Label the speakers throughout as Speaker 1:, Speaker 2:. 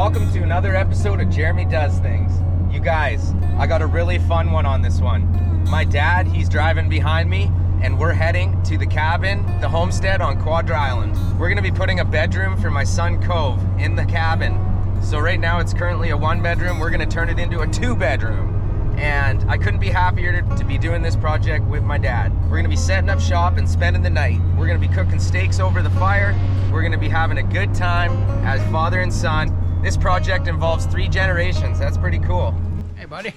Speaker 1: Welcome to another episode of Jeremy Does Things. You guys, I got a really fun one on this one. My dad, he's driving behind me, and we're heading to the cabin, the homestead on Quadra Island. We're gonna be putting a bedroom for my son Cove in the cabin. So right now it's currently a 1-bedroom. We're gonna turn it into a 2-bedroom. And I couldn't be happier to be doing this project with my dad. We're gonna be setting up shop and spending the night. We're gonna be cooking steaks over the fire. We're gonna be having a good time as father and son. This project involves 3 generations. That's pretty cool.
Speaker 2: Hey, buddy.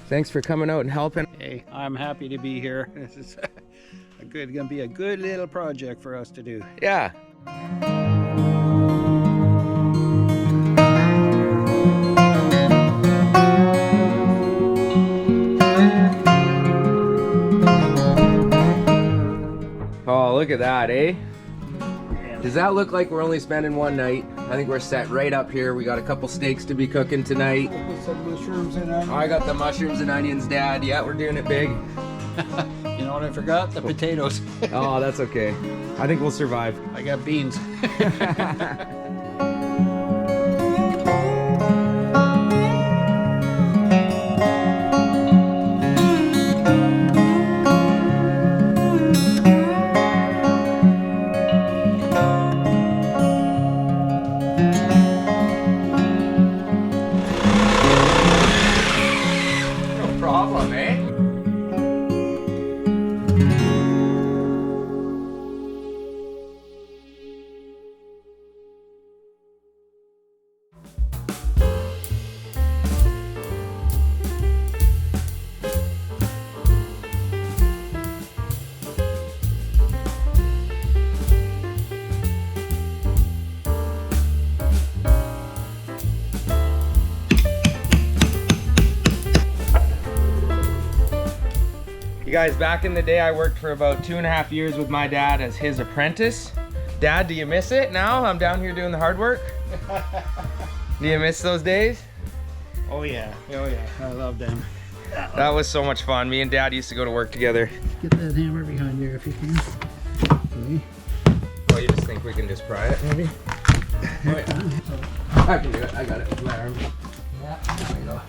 Speaker 1: Thanks for coming out and helping.
Speaker 2: Hey, I'm happy to be here. This is gonna be a good little project for us to do.
Speaker 1: Yeah. Oh, look at that, eh? Does that look like we're only spending one night? I think we're set right up here. We got a couple steaks to be cooking tonight.
Speaker 2: Put some mushrooms in it.
Speaker 1: I got the mushrooms and onions, Dad. Yeah, we're doing it big.
Speaker 2: You know what I forgot? The potatoes.
Speaker 1: Oh, that's okay. I think we'll survive.
Speaker 2: I got beans. You guys, back in the day, I worked for about 2.5 years with my dad as his apprentice. Dad, do you miss it now? I'm down here doing the hard work. Do you miss those days? Oh yeah, I love them.
Speaker 1: That was so much fun. Me and Dad used to go to work together.
Speaker 2: Get that hammer behind there if you can. Okay.
Speaker 1: Oh, you just think we can just pry it, maybe? Oh, yeah. I can do it. I got it with my arm.
Speaker 2: Yeah.
Speaker 1: There we go.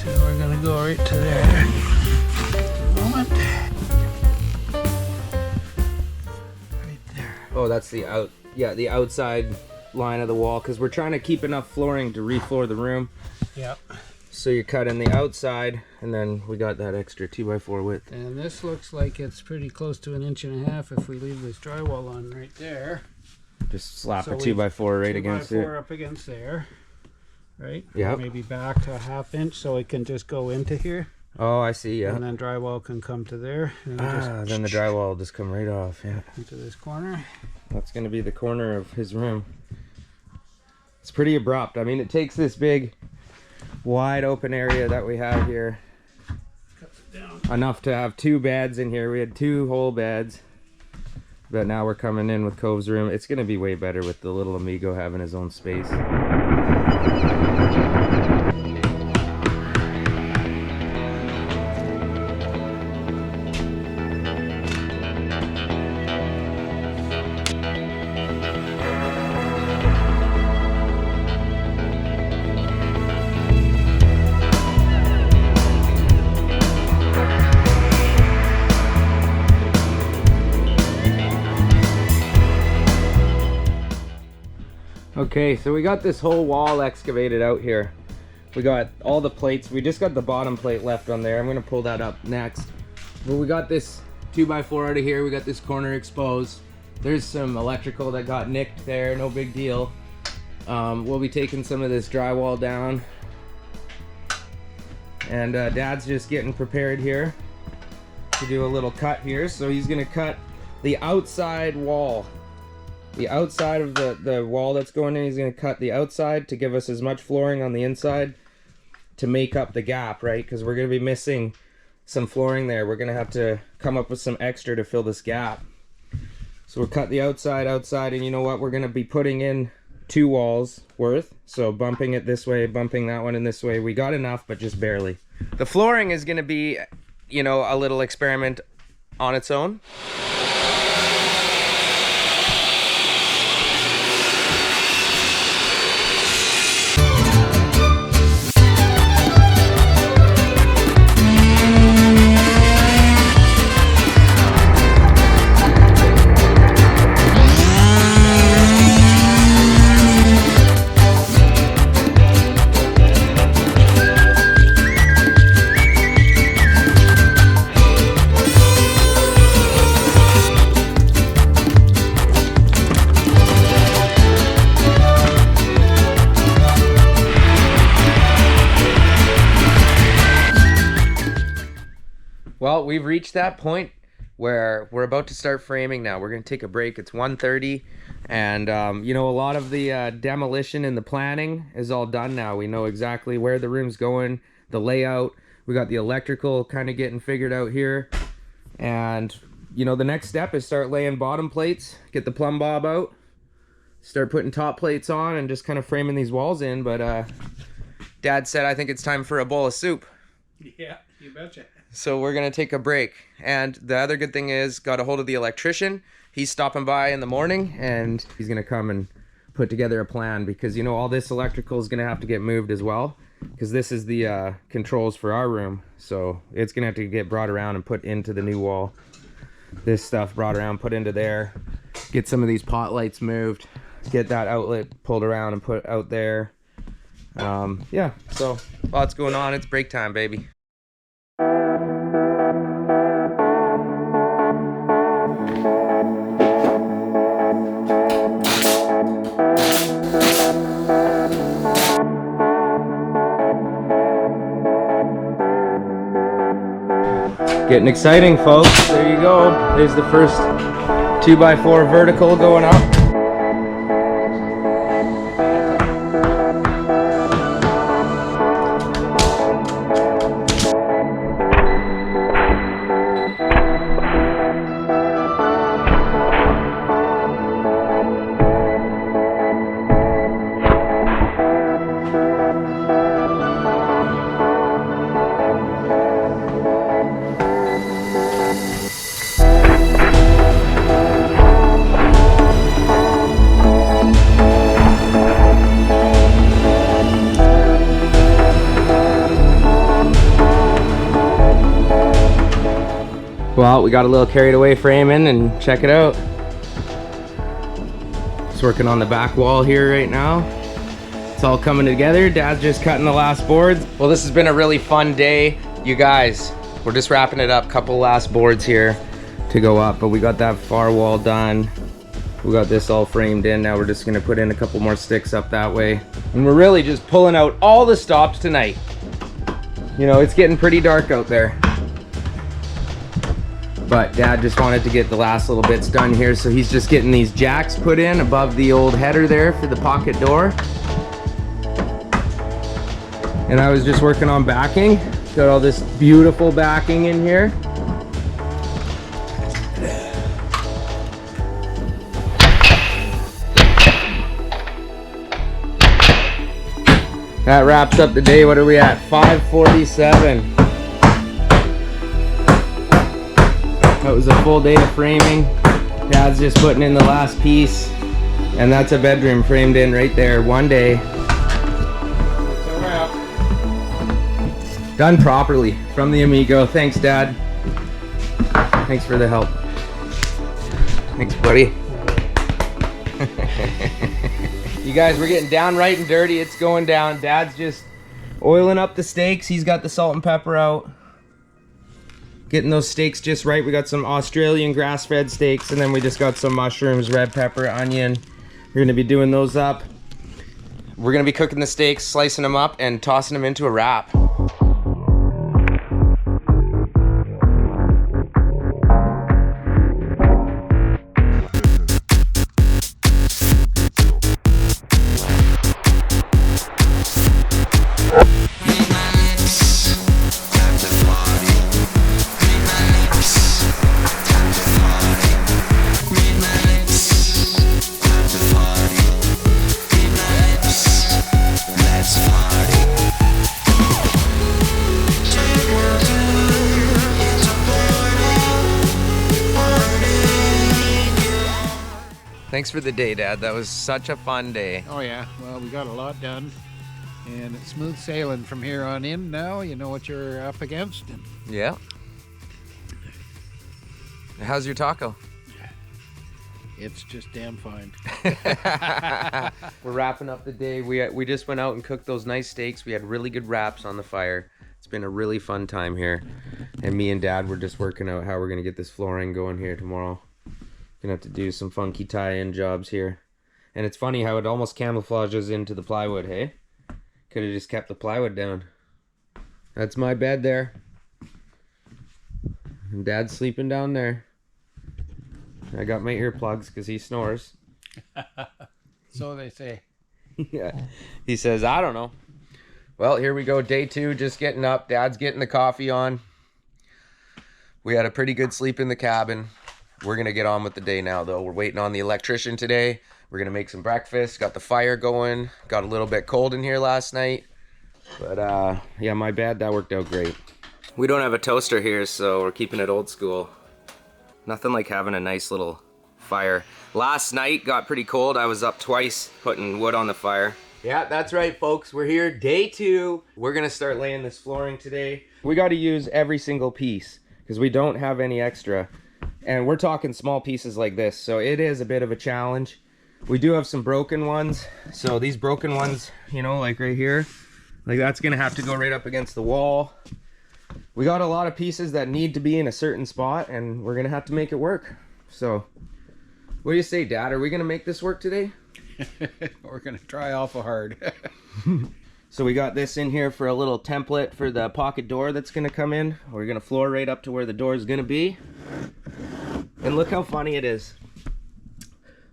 Speaker 2: We're gonna go right to there. Moment. Right there.
Speaker 1: Oh, that's the the outside line of the wall, because we're trying to keep enough flooring to refloor the room.
Speaker 2: Yep.
Speaker 1: So you cut in the outside, and then we got that extra 2x4 width.
Speaker 2: And this looks like it's pretty close to 1.5 inches if we leave this drywall on right there.
Speaker 1: Just slap
Speaker 2: So
Speaker 1: a 2x4 right
Speaker 2: 2x4
Speaker 1: against it.
Speaker 2: up against there. Right?
Speaker 1: Yep.
Speaker 2: Maybe back to 1/2 inch so it can just go into here.
Speaker 1: Oh, I see, yeah.
Speaker 2: And then drywall can come to there. And
Speaker 1: Then the drywall will just come right off, yeah.
Speaker 2: into this corner.
Speaker 1: That's going to be the corner of his room. It's pretty abrupt. I mean, it takes this big, wide open area that we have here.
Speaker 2: Cuts it down.
Speaker 1: Enough to have 2 beds in here. We had 2 whole beds. But now we're coming in with Cove's room. It's going to be way better with the little amigo having his own space. Okay, so we got this whole wall excavated out here. We got all the plates. We just got the bottom plate left on there. I'm gonna pull that up next. But we got this 2x4 out of here. We got this corner exposed. There's some electrical that got nicked there, no big deal. We'll be taking some of this drywall down. And Dad's just getting prepared here to do a little cut here. So he's gonna cut the outside wall. The outside of the wall that's going in, he's going to cut the outside to give us as much flooring on the inside to make up the gap, right? Because we're going to be missing some flooring there. We're going to have to come up with some extra to fill this gap. So we'll cut the outside, and you know what? We're going to be putting in 2 walls worth. So bumping it this way, bumping that one in this way. We got enough, but just barely. The flooring is going to be
Speaker 2: you know, a little experiment on its own. Well, we've reached that point where we're about to start framing now. We're going to take a break. It's 1:30, and you know, a lot of the demolition and the planning is all done now. We know exactly where the room's going, the layout. We got the electrical kind of getting figured out here. And, you know, the next step is start laying bottom plates, get the plumb bob out, start putting top plates on, and just kind of framing these walls in. But Dad said, I think it's time for a bowl of soup.
Speaker 3: Yeah, you betcha.
Speaker 2: So we're gonna take a break. And the other good thing is, got a hold of the electrician. He's stopping by in the morning, and he's gonna come and put together a plan, because, you know, all this electrical is gonna have to get moved as well, because this is the controls for our room. So it's gonna have to get brought around and put into the new wall. This stuff brought around, put into there. Get some of these pot lights moved. Get that outlet pulled around and put out there. Yeah, so lots going on. It's break time, baby. Getting exciting, folks. There you go. There's the first 2x4 vertical going up. Well, we got a little carried away framing, and check it out. Just working on the back wall here right now. It's all coming together. Dad's just cutting the last boards. Well, this has been a really fun day, you guys. We're just wrapping it up. Couple last boards here to go up, but we got that far wall done. We got this all framed in. Now we're just gonna put in a couple more sticks up that way. And we're really just pulling out all the stops tonight. You know, it's getting pretty dark out there. But Dad just wanted to get the last little bits done here, so he's just getting these jacks put in above the old header there for the pocket door. And I was just working on backing. Got all this beautiful backing in here. That wraps up the day. What are we at? 5:47. That was a full day of framing. Dad's just putting in the last piece, and that's a bedroom framed in right there. One day.
Speaker 3: That's a wrap.
Speaker 2: Done properly from the Amigo. Thanks, Dad. Thanks for the help. Thanks, buddy. You guys, we're getting downright and dirty. It's going down. Dad's just oiling up the steaks. He's got the salt and pepper out. Getting those steaks just right. We got some Australian grass-fed steaks, and then we just got some mushrooms, red pepper, onion. We're gonna be doing those up. We're gonna be cooking the steaks, slicing them up, and tossing them into a wrap.
Speaker 1: Thanks for the day, Dad. That was such a fun day.
Speaker 3: Oh yeah, well we got a lot done, and it's smooth sailing from here on in. Now you know what you're up against. And
Speaker 1: Yeah. How's your taco?
Speaker 3: it's just damn fine.
Speaker 2: We're wrapping up the day. We just went out and cooked those nice steaks. We had really good wraps on the fire. It's been a really fun time here. And me and Dad were just working out how we're gonna get this flooring going here tomorrow. Gonna have to do some funky tie-in jobs here. And it's funny how it almost camouflages into the plywood, hey? Could have just kept the plywood down. That's my bed there. And Dad's sleeping down there. I got my earplugs because he snores.
Speaker 3: So they say.
Speaker 2: Yeah. He says, I don't know. Well, here we go. Day 2, just getting up. Dad's getting the coffee on. We had a pretty good sleep in the cabin. We're going to get on with the day now, though. We're waiting on the electrician today. We're going to make some breakfast. Got the fire going. Got a little bit cold in here last night. But, yeah, my bad. That worked out great. We don't have a toaster here, so we're keeping it old school. Nothing like having a nice little fire. Last night got pretty cold. I was up twice putting wood on the fire. Yeah, that's right, folks. We're here, day 2. We're gonna start laying this flooring today. We gotta use every single piece because we don't have any extra. And we're talking small pieces like this, so it is a bit of a challenge. We do have some broken ones. So these broken ones, you know, like right here, like that's gonna have to go right up against the wall. We got a lot of pieces that need to be in a certain spot, and we're gonna have to make it work. So, what do you say, Dad? Are we gonna make this work today?
Speaker 3: We're gonna try awful hard.
Speaker 2: So we got this in here for a little template for the pocket door that's gonna come in. We're gonna floor right up to where the door is gonna be. And look how funny it is.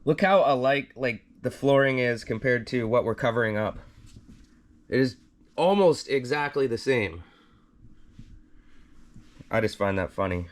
Speaker 2: Look how alike like the flooring is compared to what we're covering up. It is almost exactly the same. I just find that funny.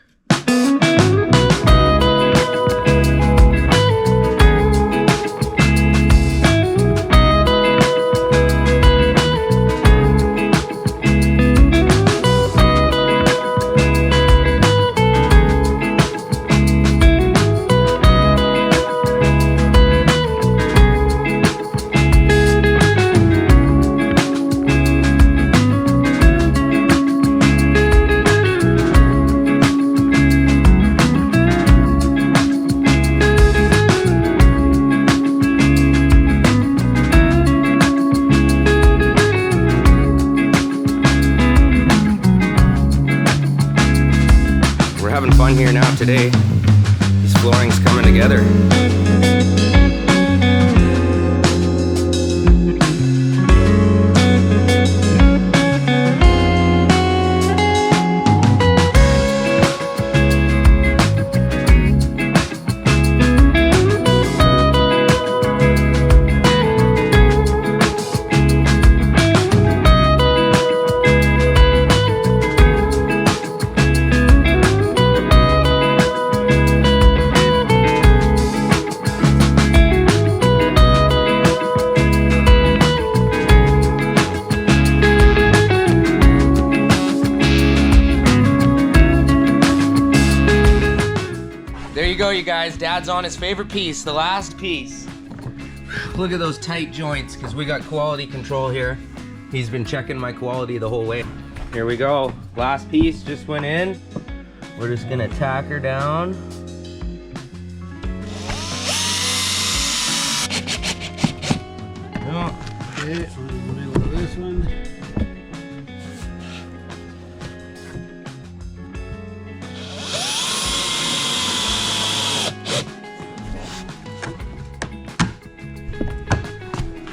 Speaker 2: Fun here now today. This flooring's coming together. There you go, you guys. Dad's on his favorite piece, the last piece. Look at those tight joints, because we got quality control here. He's been checking my quality the whole way. Here we go. Last piece just went in. We're just gonna tack her down.
Speaker 3: Okay, on the middle of this one.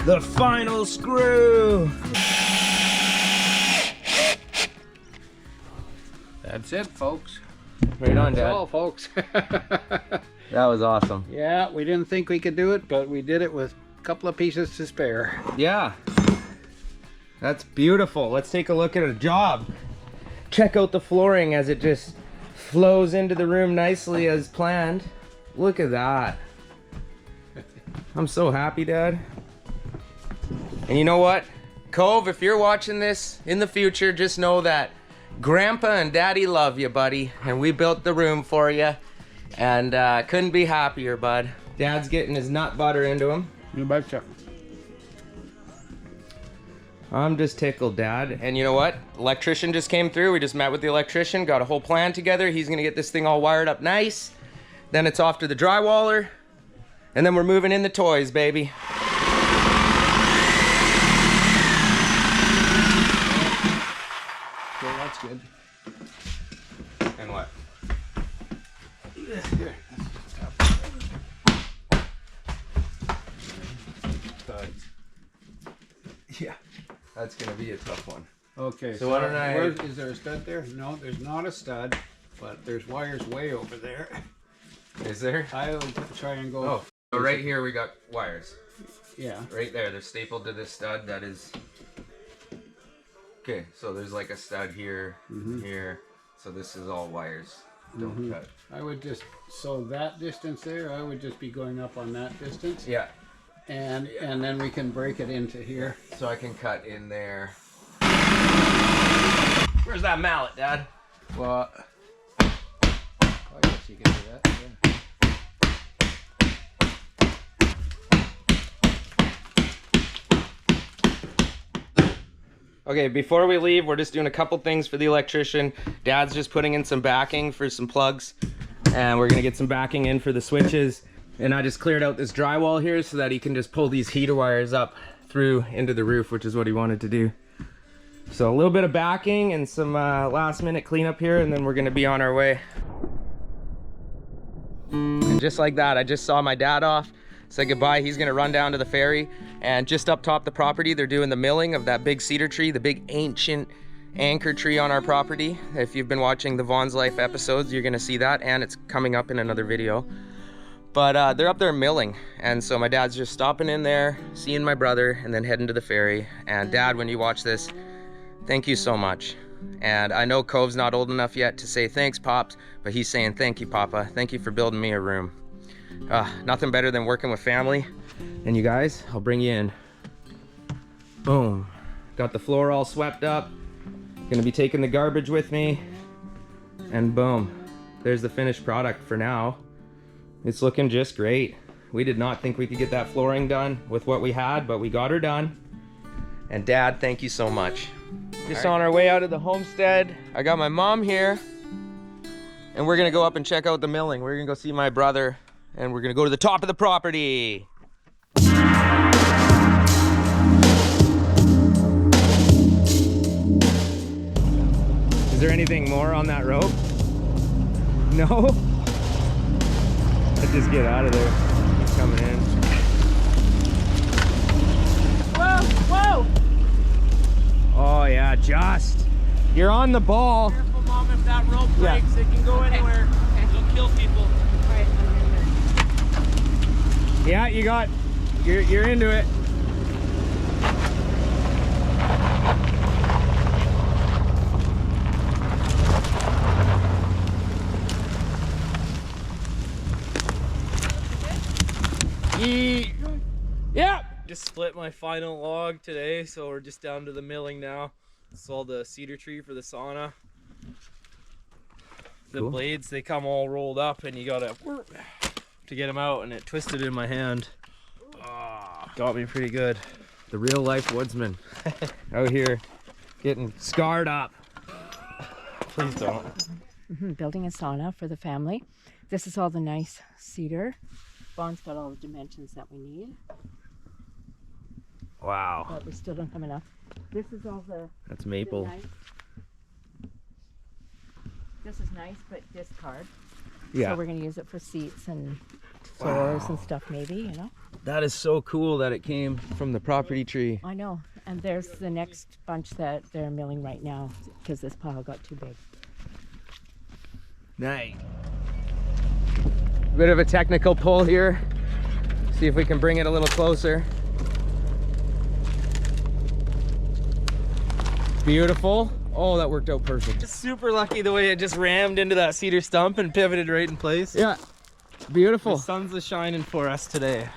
Speaker 2: The final screw.
Speaker 3: That's it, folks.
Speaker 2: Right on,
Speaker 3: That's
Speaker 2: Dad.
Speaker 3: all, folks.
Speaker 2: That was awesome.
Speaker 3: Yeah, we didn't think we could do it, but we did it with a couple of pieces to spare.
Speaker 2: Yeah. That's beautiful. Let's take a look at a job. Check out the flooring as it just flows into the room nicely as planned. Look at that. I'm so happy, Dad. And you know what? Cove, if you're watching this in the future, just know that Grandpa and Daddy love you, buddy. And we built the room for you. And couldn't be happier, bud. Dad's getting his nut butter into him.
Speaker 3: You betcha.
Speaker 2: I'm just tickled, Dad. And you know what? Electrician just came through. We just met with the electrician, got a whole plan together. He's gonna get this thing all wired up nice. Then it's off to the drywaller. And then we're moving in the toys, baby.
Speaker 3: Okay, that's good.
Speaker 2: And what?
Speaker 3: Here.
Speaker 2: Yeah, that's gonna be a tough one.
Speaker 3: Okay,
Speaker 2: So why don't I-
Speaker 3: is there a stud there? No, there's not a stud, but there's wires way over there.
Speaker 2: Is there?
Speaker 3: I'll try and go.
Speaker 2: Oh, so right here we got wires.
Speaker 3: Yeah.
Speaker 2: Right there, they're stapled to this stud that is... Okay, so there's like a stud here, here. So this is all wires. Don't cut.
Speaker 3: I would just, so that distance there, I would just be going up on that distance.
Speaker 2: Yeah,
Speaker 3: And then we can break it into here.
Speaker 2: so I can cut in there. Where's that mallet, Dad?
Speaker 3: Well, I guess you can do that. Yeah.
Speaker 2: Okay, before we leave, we're just doing a couple things for the electrician. Dad's just putting in some backing for some plugs, and we're gonna get some backing in for the switches. And I just cleared out this drywall here so that he can just pull these heater wires up through into the roof, which is what he wanted to do. So a little bit of backing and some last minute cleanup here, and then we're gonna be on our way. And just like that, I just saw my dad off. Said goodbye. He's gonna run down to the ferry, and just up top the property, they're doing the milling of that big cedar tree, the big ancient anchor tree on our property. If you've been watching the Vaughn's Life episodes, you're gonna see that, and it's coming up in another video. But they're up there milling, and so my dad's just stopping in there, seeing my brother, and then heading to the ferry. And Dad, when you watch this, thank you so much. And I know Cove's not old enough yet to say thanks, Pops, but he's saying thank you, Papa. Thank you for building me a room. Nothing better than working with family. And you guys, I'll bring you in. Boom. Got the floor all swept up. Gonna be taking the garbage with me. And boom. There's the finished product for now. It's looking just great. We did not think we could get that flooring done with what we had, but we got her done. And Dad, thank you so much. Just on our way out of the homestead, I got my mom here. And we're gonna go up and check out the milling. We're gonna go see my brother. And we're gonna go to the top of the property. Is there anything more on that rope? No? Let's just get out of there. He's coming in.
Speaker 4: Whoa, whoa!
Speaker 2: Oh yeah, just. You're on the ball.
Speaker 4: Careful, Mom, if that rope breaks, it can go anywhere. It'll kill people. Right,
Speaker 2: Yeah, you're into it. Yeah.
Speaker 4: Just split my final log today, so we're just down to the milling now. It's all the cedar tree for the sauna. The
Speaker 2: Cool.
Speaker 4: blades, they come all rolled up, and you gotta to get them out, and it twisted in my hand. Got me pretty good.
Speaker 2: The real life woodsman out here getting scarred up.
Speaker 4: Please don't.
Speaker 5: Building a sauna for the family. This is all the nice cedar. Vaughn's got all the dimensions that we need,
Speaker 2: Wow.
Speaker 5: but we still don't have enough. This is all the
Speaker 2: That's maple.
Speaker 5: nice. This is nice, but discard.
Speaker 2: Yeah.
Speaker 5: So we're gonna use it for seats and floors and stuff, maybe, you know.
Speaker 2: That is so cool that it came from the property tree.
Speaker 5: I know. And there's the next bunch that they're milling right now because this pile got too big.
Speaker 2: Nice. Bit of a technical pull here. See if we can bring it a little closer. Beautiful. Oh, that worked out perfect.
Speaker 4: Just super lucky the way it just rammed into that cedar stump and pivoted right in place.
Speaker 2: Yeah, beautiful.
Speaker 4: The sun's a shining for us today.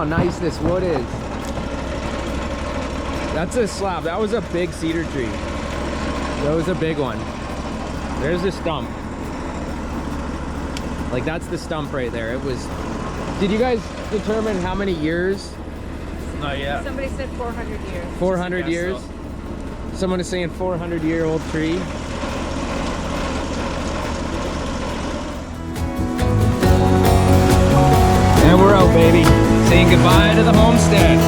Speaker 2: nice this wood is. That's a slab. That was a big cedar tree. That was a big one. There's the stump. Like that's the stump right there. It was. Did you guys determine how many years?
Speaker 4: Not yet.
Speaker 5: Somebody said 400 years.
Speaker 2: 400
Speaker 4: Guess
Speaker 2: years.
Speaker 4: so.
Speaker 2: Someone is saying 400-year-old tree. And we're out, baby. Saying goodbye to the homestead.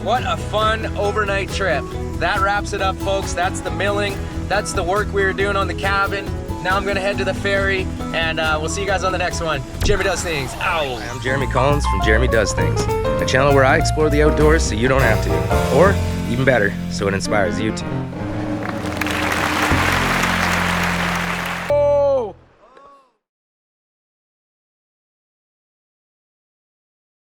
Speaker 2: What a fun overnight trip. That wraps it up, folks. That's the milling. That's the work we were doing on the cabin. Now I'm gonna head to the ferry, and we'll see you guys on the next one. Jeremy Does Things. Ow! I'm Jeremy Collins from Jeremy Does Things, a channel where I explore the outdoors so you don't have to. Or, even better, so it inspires you to.